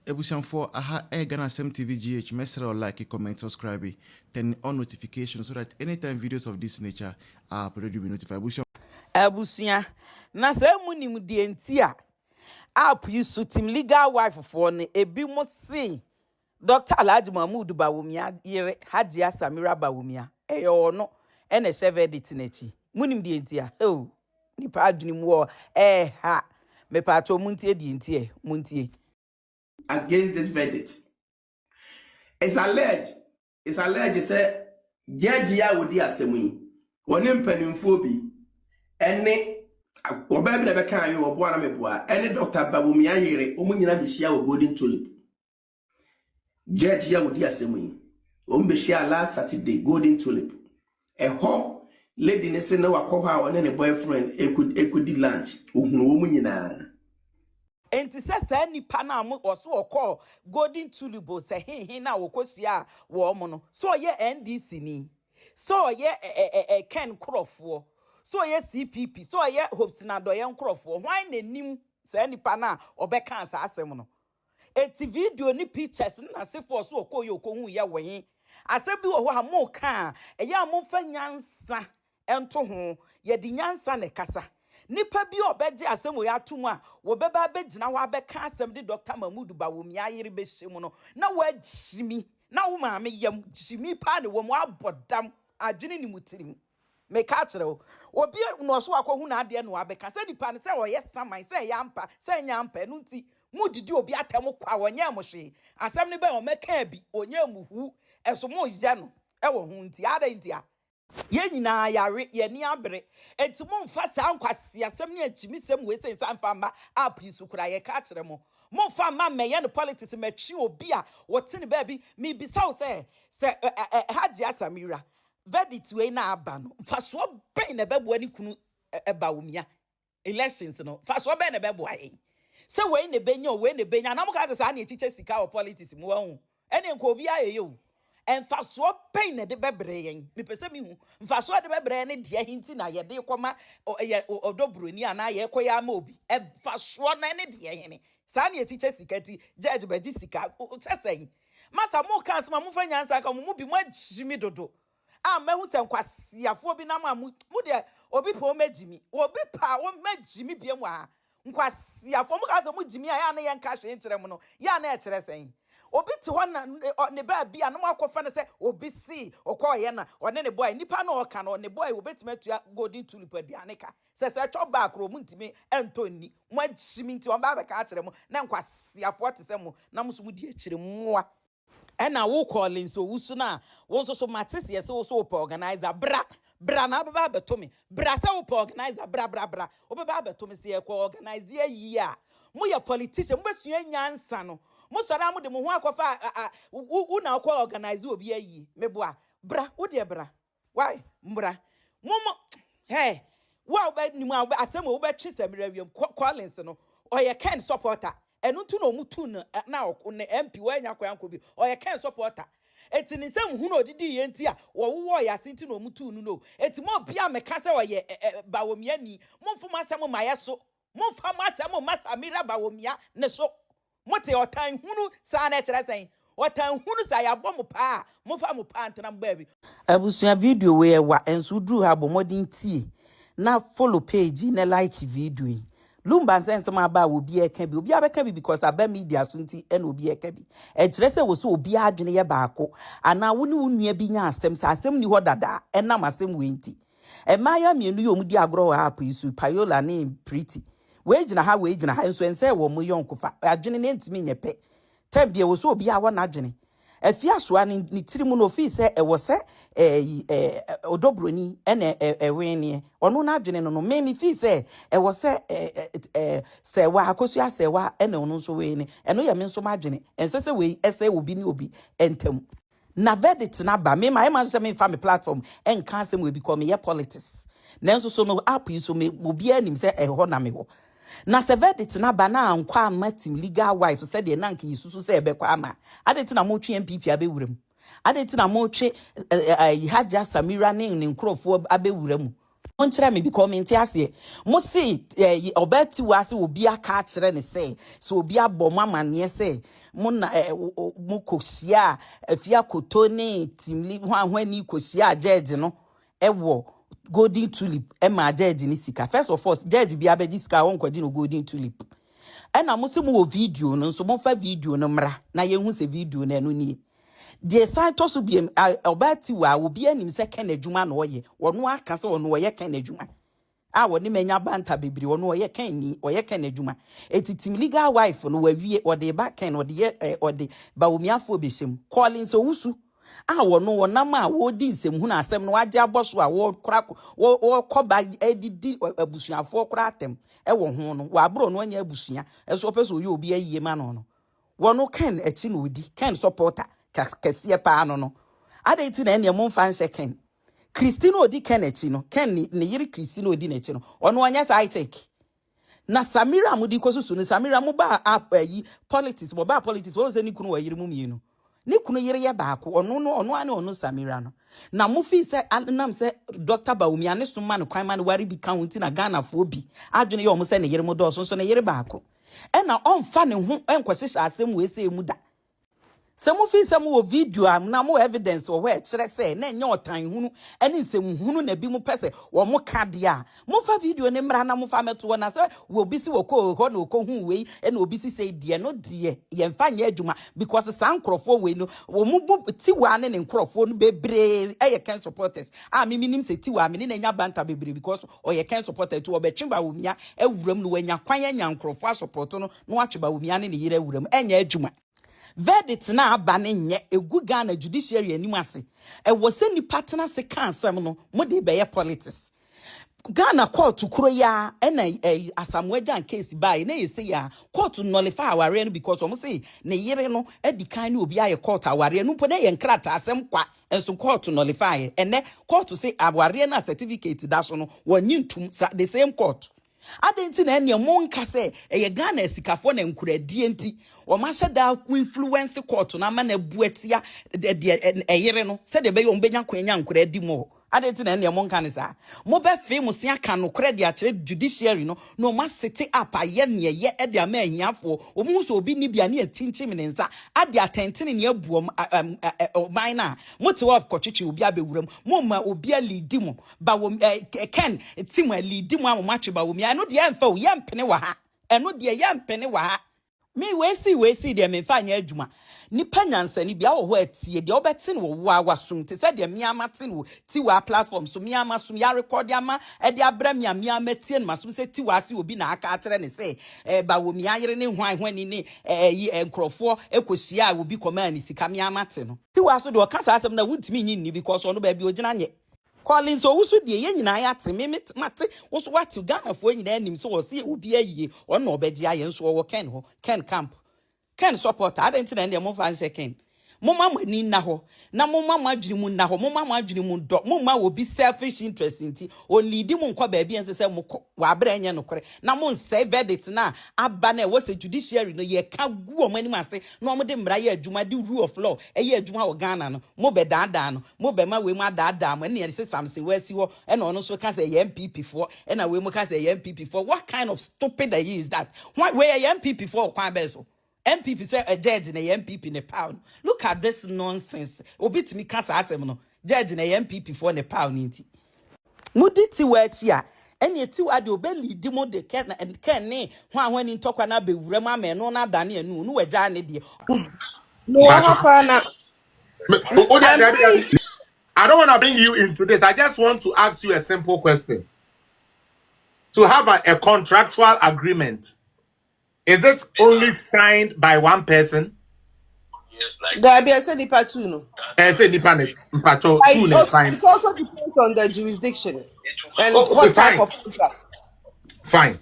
Ebusian for aha Ghana Sem TV GH, message or like, comment, subscribe, turn on notifications so that anytime videos of this nature are uploaded, you'll be notified. Ebusian, na se munim di entia. App you suit him legal wife for ne ebi mo see. Dr. Alhaji Mahmoud Bawumia yere Hajia Samira Bawumia. Eyo no ene sheve edit nechi. Munim di entia. Oh, nipa adwini mu ha. Me pato muntie di entie, muntie. Against this verdict. It's alleged say judge ya wodi asemu. Woni mpanimfo bi ene obabi na beka ayo obo na meboa ene Dr. Bawumia yere omunyina bihia wo Golden Tulip. Judge ya wodi asemu. Ombehia last Saturday Golden Tulip. Ho lady ne se na wakọ ha one ne boyfriend ekudi lunch ohunu omunyina. Enti se nipa na mo oso okọ Golden Tulip se hin na wokosia wo mo no so ye NDC ni so ye Ken Crofo so ye CPP so ye Hopes na do ye Crofo hwan na nim se nipa na obeka asa asem no eti video ni pictures na se for so okọ ye okohu ye wen asebi wo ha mo ka ya mo fa nyansa ento ho ye di nyansa ne kasa nipa bi obeje asem wo ya tum a wo beba begina wo abeka asem di Dr. Mahmoud Bawumia yiri be hye no na wo agimi na wo maame yam gimi pa ne wo mo abodam adwene ni mutirim me ka kire wo obi no so akohu na ade no abeka se nipa ne se wo ye saman se yampa se nyampa no nti mudidi obi atem kwa wonye mo hwe asem ne be o meka bi onye muhu eso mo ya no e wo hu nti ada nti a ye nyina yare ye ni abere enti mo mfa sa nkwase asem ne achimisem we se nsa mfa ma app yi sukura ye ka kire mo mfa ma meye no politics matwi obi a wote ne ba bi mi bisa wo se Hajia Samira verdict we na aba no mfa so ben na bebo ani kunu Bawumia elections no mfa so ben na bebo aye se we ne benya na mo ka se na teacher sika o politics mo hu ene nko obi aye yo emfa so pain na de bebre yen me pese mi hu mfa so de bebre ne de hinti na ye de koma odobroni ana ye koya ma obi emfa so na ne de yen sa na teacher sika ti judge beji sika sesei masa mo kan se ma mo fa nyansa ka mo bi mo agimi dodo a ma hu se nkwasiafo bi na ma mu de obi pa o magimi obi pa o magimi bi mu a nkwasiafo mo ka se mo jimi a ya na ye nka hwe nkyere mo no ya na e kyere sen obi ti ho na ne ba bia no akofa ne se obi si okoye na one ne boy nipa na oka no ne boy obetima tua Golden Tulip aduane ka se cho ba akro mu ntimi entoni mo agimi nti on ba be ka akere mo na nkwasiafo te se mo na mo so mu di akire moa ena wo calling so wusu na won so matis yes wo so organizer bra na baba betomi bra se wo organizer bra obaba betomi se e ko organize yi a mo ye politician mo besua nyansa no mo sori amu de mo ho akofa u na akọ organize obi ayi meboa bra wo de bra why mbra mo hey wa oba nimu asem wo be twi Samira wiem Collins no oye Ken supporter enu tu no mutu na ne MP wa nya kwayanko bi oye Ken supporter eti ni nsem hu no didi ye nti a wo ya sinti no mutu nu no eti mo bia meka se oye Bawumia ni mo mfuma asem ma yeso mo mfama asem ma Samira Bawumia ne so mote otan hunu sa na kire sen otan hunu sa ya bɔ mo pa mo fa mo pa ntena mba bi abusua video we wa enso dru ha bɔ modin tie na follow page na like video yi lumba sense ma ba obi e ka bi obi abeka bi because aba media so nti e na obi e ka bi e kire se wo so obi adwene ye baako ana wo ne wo nua bi nya asem sa asem ni ho dada e nam asem we nti e maya mienu yo mu di agro ha app isu Payola ne Pretty we jina ha nso ense wo mu yonkofa adwene ne ntimi nyepe tambie wo so obi a wo na adwene afia soa ni tirimu no fi se e wo se odobroni ene ewene ono na adwene no me fi se e wo se Serwaa Akosua Serwaa ene ono nso we ne eno ya me nso ma adwene ense se we ese obi ni obi entam na verdict na ba me ma se me fa me platform en kan se we become ye politics nanso so no app yi so me obi anim se ho na me wo na se verdict na ba na ankwa ama team legal wife said de nanka yisusu se ebekwa ama adeti na mo twe NPP abewuram adeti na mo twe Hajia Samira ne nkrofo abewuram Onchira me because me ntiase mo si obeti wase obi aka akire ne say so obi abọ mama ne say mo na mo kosia afia kotone timli hwanhwani kosia judge no ewo golden tulip e ma judge ni sika first of all judge bi abeji sika won kwadi no golden tulip na mo se mo video no so mo fa video no mra na ye hu se video na no nie de san to so biem obati wa obi anim se ken adwuma na oye wono aka se wono oye ken adwuma a woni menya banta bebiri wono oye ken ni oye ken adwuma etitim legal wife no wawie ode ba ken ode ba omiafo obeshem calling so wusu a wono wonam a wodi nsem hu na asem no waje aboso a wo kora wo koba edidi abusuafo kora atem e wo ho no wa abro no anya abusua eso peso oye obi ayiye ma no wono ken echi no odi ken supporter kesiye pa no ade ti na ene mo mfa nse ken Christine odi ken echi no ken ne yiri Christine odi na echi no ono anya sai check na Samira mudi kosusu ne Samira mo ba ayi politics mo ba politics wo ze ni kunu wa yiri mu mienu ni kunu yiri ya ba ko ono ane ono Samira no na mo fi se nam se Dr. Baumi ane so man kwan man wari bi kan unti na Ghana fo bi adwene ye o mo se ne yiri mo do so ne yiri ba ko e na onfa ne ho enkwose asem we se emu da Some of some wo video am na mo evidence or where chere say na nya otan hunu ene nsem hunu na bi mu pese wo mo ka dia mo fa video ne mra na mo fa meto na say wo bi si wo ko ho na ko hu we ene obi si say die no die ye mfa nya adwuma because san krofo we no wo mo bu ti wa ne krofo no bebre eye kan supporters me minim say ti wa me ne nya banta bebre because o ye kan supporter to obechimba wo mia awuram no wanya kwan nya krofo support no no acheba wo mia ne yire awuram enya adwuma verdict na abane nye egu Ghana judiciary anim ase e wo se ni partner se kan asem no mo de be ye politics Ghana court kuro ya na asamwajan case by na yese ya court nullify aware no because omo say ne yire no edi kan ni obi aye court aware no po na ye nkrata asem kwa enso court nullify ene court say aware na certificate da so no wonyintum the same court adenti na ene mo nka se eye Ghana esikafo na nkuradie enti o ma da ku influence court na ma na buatia eyere no se de be yo mbenya kwanya nkuradi mo adenti na ene mo nka ne sa mo be fe mo se aka no kuradi a kire judiciary no ma set up aye ne ye e de ama ahiafo o mu so obi ni bia ne atinchim ne nsa ade atentene ne abuom man na mo te wo kotwetwe obi abewuram mo ma obi a lead mo ba wo ken tim a lead mo amomachwe ba wo mi ano de emfa wo yempene wa ha eno de yempene wa ha me we see de me fa nya adwuma nipa nyansani bia wo ho atie de obeti no wo awasum te se de me amate no ti wa platform so me amasum ya record ama e de abra me amatie no masum se ti wa se obi na aka akere ne se ba wo me ayere ne hwanhwani ne yi enkrofo ekosia obi koma ni sika me amate no ti wa so de o kasa asem na wuntimi nyi ni because ono ba bi ogina nye calling so wusu de ye nyina ya te me mate wusu wati Ghana fo nyina anim so wo se obi ayiye ono obeji aye nso wo ken camp ken support adenti na ndem mo fan second mo mama ni na ho na mo mama adwiri mu na ho mo mama adwiri mu do mo ma obi selfish interest nti o lead mu nkwa ba bia nsese mo wa abra anya no kore na mo nsay verdict na aba na wo se judiciary no ye ka gu o mani ase na mo de mra ye adwuma di rule of law e ye adwuma wo Ghana no mo be daadaa no mo be ma we mu daadaa mo ne ye se samse we si wo e no no so ka say ye NPP for e na we mu ka say ye NPP for what kind of stupid is that why we ye NPP for kwan be so NPP say a judge na NPP ne pound. Look at this nonsense. Obit me kasa asem no. Judge na NPP for ne pound nti. Mudi ti wachi a ene ti wa de obeli di mo de ken ne hwan ni ntokwa na bewura ma me no na dane anu no waja ne de. No, hapana. I don't want to bring you into this. I just want to ask you a simple question. To have a contractual agreement, is it only signed by one person? Yes, like Gabi, I said Nipa too, no. I said Nipa net, Mpacho two net signed. It also depends on the jurisdiction and what type of contract. Fine,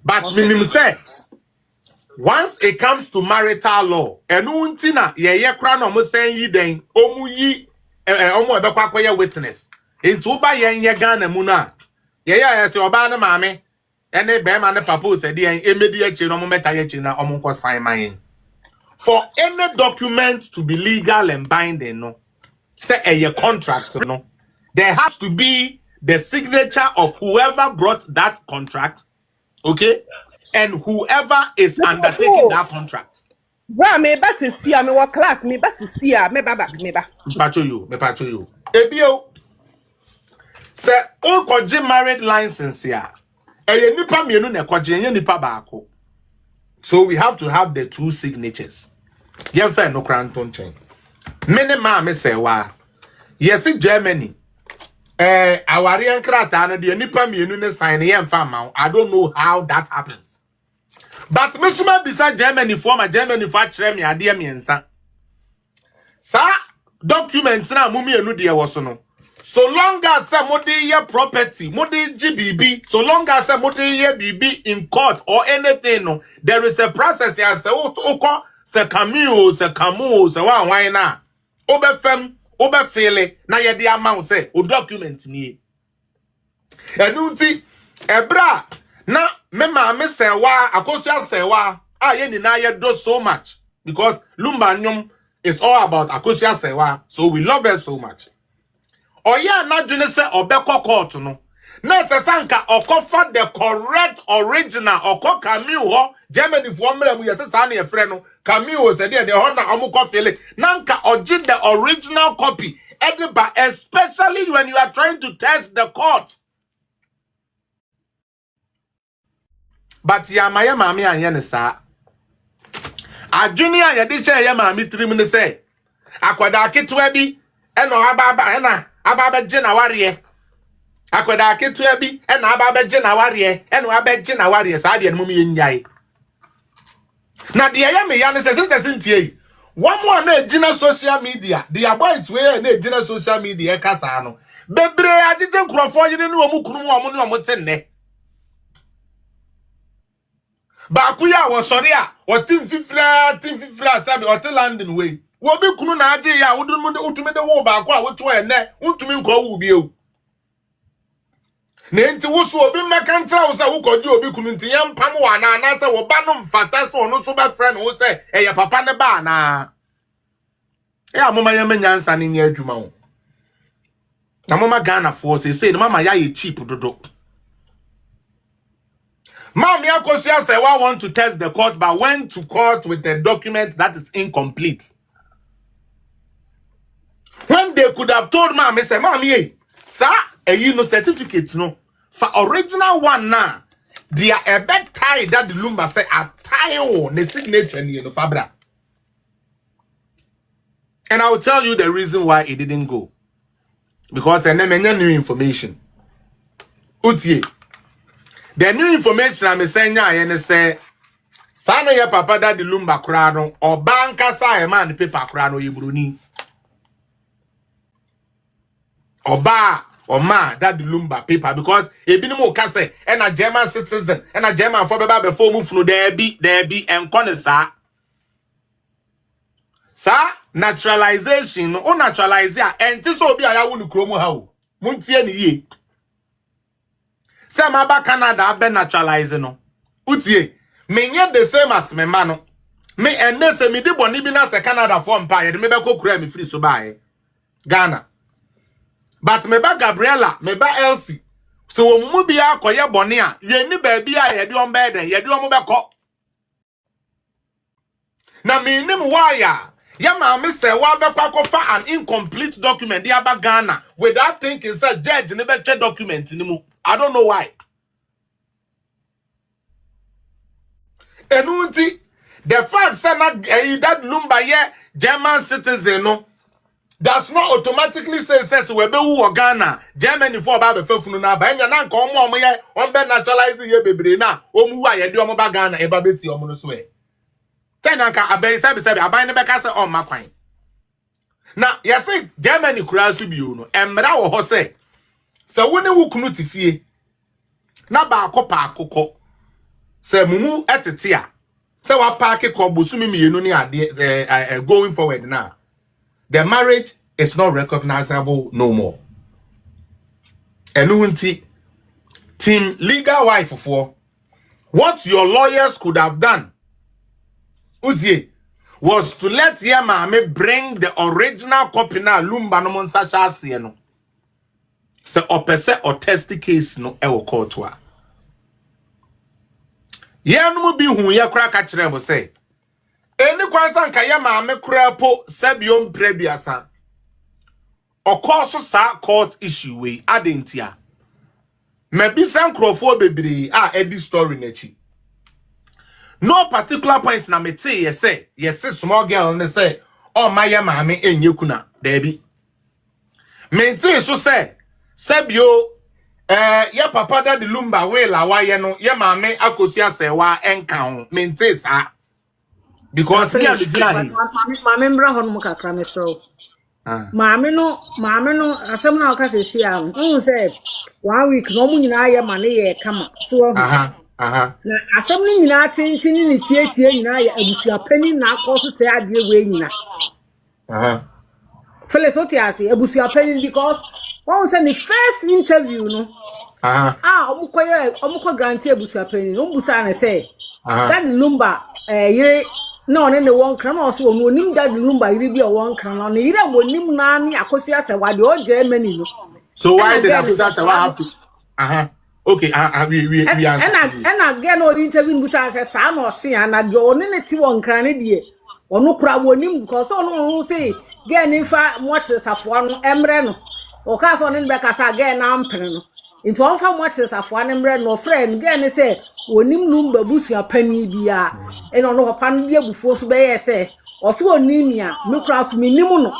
but minimum say once it comes to marital law, enuntina ye kra no mo sen yi den omu yi omu ebekwa kwaye witness. Into ba ye Ghana mu na ye say oba na maame ene be ma ne papa say de emedi achi no mo meta ye achi na omo nko sign man. For any document to be legal and binding, no, say a contract, no, there has to be the signature of whoever brought that contract, okay, and whoever is undertaking that contract. Bra me ba sisi me wa class me ba sisi me baba me ba. Me pacho you. Ebio. Se on koje married license ya. Eye nipa mienu na koje nye nipa baako. So we have to have the two signatures. Yemfa no kranton chen. Mene ma me Serwaa. Yes, Germany. Awari enkrata no de nipa mienu ne sign yemfa ma. I don't know how that happens. But me suma bisa Germany for my Germany for kire me ade miensa. Sa document na mu mienu de wo so no. So long as somebody your property, modi GBB, so long as somebody your BB in court or anything, no, there is a process. Ya say oko se cameo, se camo, se why na. Obefem, obefele, na ye di amount say o document ni. Enunti ebra na me maame Serwaa, Akosua Serwaa, ye ni na ye do so much because Lumba Nyom is all about Akosua Serwaa, so we love her so much. Oya na dwene se obekọ court no na sesanka okofa the correct original oko cameo ho Germany for mra mu yese sa na ye frɛ no cameo se de ho na omukọ fele nanka ogi the original copy ediba, especially when you are trying to test the court. But ya maya mami anye ne sa adwene a ye de che ya mami tirim ne se akwada ketewa bi eno ababa ena ababeje na ware akwada ketua bi e na ababeje na ware e no abeje na ware sa de no me nyai na de ya me ya ne se sister sintie one more na ejina social media the boys we na ejina social media e kasa no bebre agite nkrofo yire ne omu kunu omu ne omu tenne ba ku ya wo sori a o tim fifra sabi o te landing way wo bi kunu na age ya wodumi de wo ba ko a woto ene untumi nko wu bi o na enti wo so obi meka nkyira wo se wo kodi obi kunu nti yam pam wa na na se wo ba no mfata so no so be friend wo se eye papa ne ba na amoma yam nyansa ne nya adwuma wo amoma Ghana for say no mama ya ye cheap dodo. Mom Akosua Serwaa want to test the court but went to court with a document that is incomplete. When they could have told Mom, say, Mommy, sir, you know certificate no for original one now. They are a bad tie that the Lumba say a tie on the signature in the Fabra. And I will tell you the reason why it didn't go. Because I never new information. Utie. The new information I'm saying now, and say, Sana ya papa that the Lumba crano or banka sa a man paper crano yibruni. Oba or ma that the Lumba paper because a binimo case and a German citizen and a German for before move no there be and connoisseur. Sa naturalization or naturalize ya and this will be a yawunu chromo how Muntie ye. Some about Canada be naturalizing no. Utie, me nye the same as me mano. Me and se me di boni bi na se Canada for empire. Me be ko kura me free so bae. Ghana. But me ba Gabriela, me ba Elsie. So mu bi akoye boni a, ye ni ba bi a ye di on be den, ye di on be ko. Na me nim why ya ma me Serwaa be kwa fa an incomplete document dia ba Ghana without thinking say judge ne be che document ni mu. I don't know why. Enunti, the fact that Lumba ye German citizen no does not automatically say we be who Ghana Germany for ba be fefunu na ba nya na nka omo ye on be naturalize ye bebre na omu wa ye de omo ba Ghana e ba be si omo no so e. Tenanka aberi sabi aban ne be ka say on makwan. Na ye say Germany kura su bi o no emra wo ho say se woni wo kunu tifie na ba akopa akokọ se mumu etete a se wa park ko bosumi mienu ni ade going forward now the marriage is not recognizable no more. Enu nti team legal wife for what your lawyers could have done Uzie was to let Yamame bring the original copy na Lumba no monsa chase no. se opese or test case no e wo court wa ye no bi hu ye kra ka kire mo say eni kwansa nka ye maame kra po sabiom prebiasa okoso sa court issue we adentia maybe some crofo bebre edi story nachi no particular point na me say yes small girl ne say oh my maame enye kuna debi maintain so say sabio ya papa da de lumba we la wa ye no ye maame Akosua Serwaa enka ho maintain sa because me am gina maame mbra ho no kakra me so maame no asem na aka sesi am hu say 1 week no mu nyina ye mane ye kama so na asem ni nyina tintin ni tietie nyina ye abusua pani na akoso say ade we nyina Felicity ase abusua pani because one say the first interview no omukọ grant abusua pani no mbusa na say that lumba yire no ne won kran no so no nim that lumba yire bi won kran no yire wonim na ne Akosua Serwaa de o Germany no so why did Akosua Serwaa have to okay we and again no interview mbusa say sa no se ana de o ne ti won kran ne de onu kura wonim because onu say get nifa motre safo no emre no o ka so ne be kasa get na ampere no into on fa motre safo no emre no friend get ne say wonim lumba busua pani bia eno no papa no de abufuo so be ye say o so onim ya me kura so minim no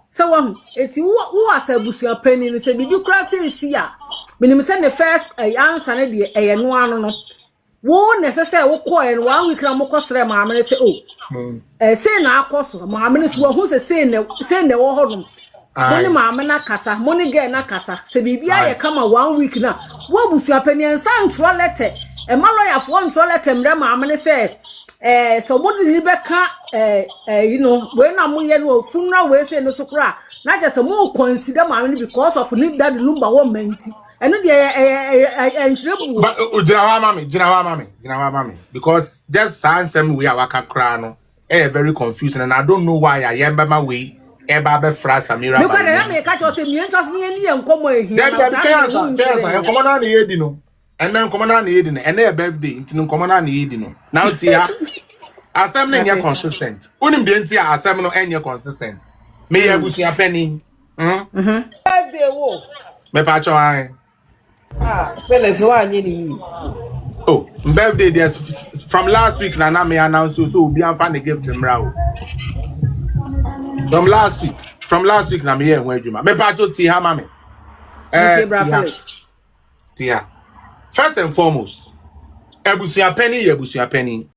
se wo eti wo asa busua pani no se bibi kura se si a minim se the first answer ne de eye no ano no wo necessary wo ko en 1 week na mo ko sere maame ne say oh say na akoso maame ne so hu say ne wo hodum moni maame na kasa moni ge na kasa se bibia ye kama 1 week na wo busua pani ensa ntro letter e ma lawyer fo ntro letter mre maame ne say so modi ni beka you know we na mo ye no funeral we say no so kra na just mo consider maame because of need that lumba wo menti eno de enchrebu but jina wa mami because just ansem we awaka kra no very confusing and I don't know why I am by my way eba be fra Samira because na me ka cho se mi entos ni ni enkomo ehia then enkomo na yedi no and then enkomo na yedi no and na birthday intino enkomo na yedi no now tia asem na nya consistent unim de ntia asem no enye consistent me ya busua pani birthday wo me pa cho ai Felix wa anyi ni oh birthday there's from last week na me announce so obi am fa the gift mra from last week na me here adwuma me pa cho ti ha ma me tia first and foremost abusua pani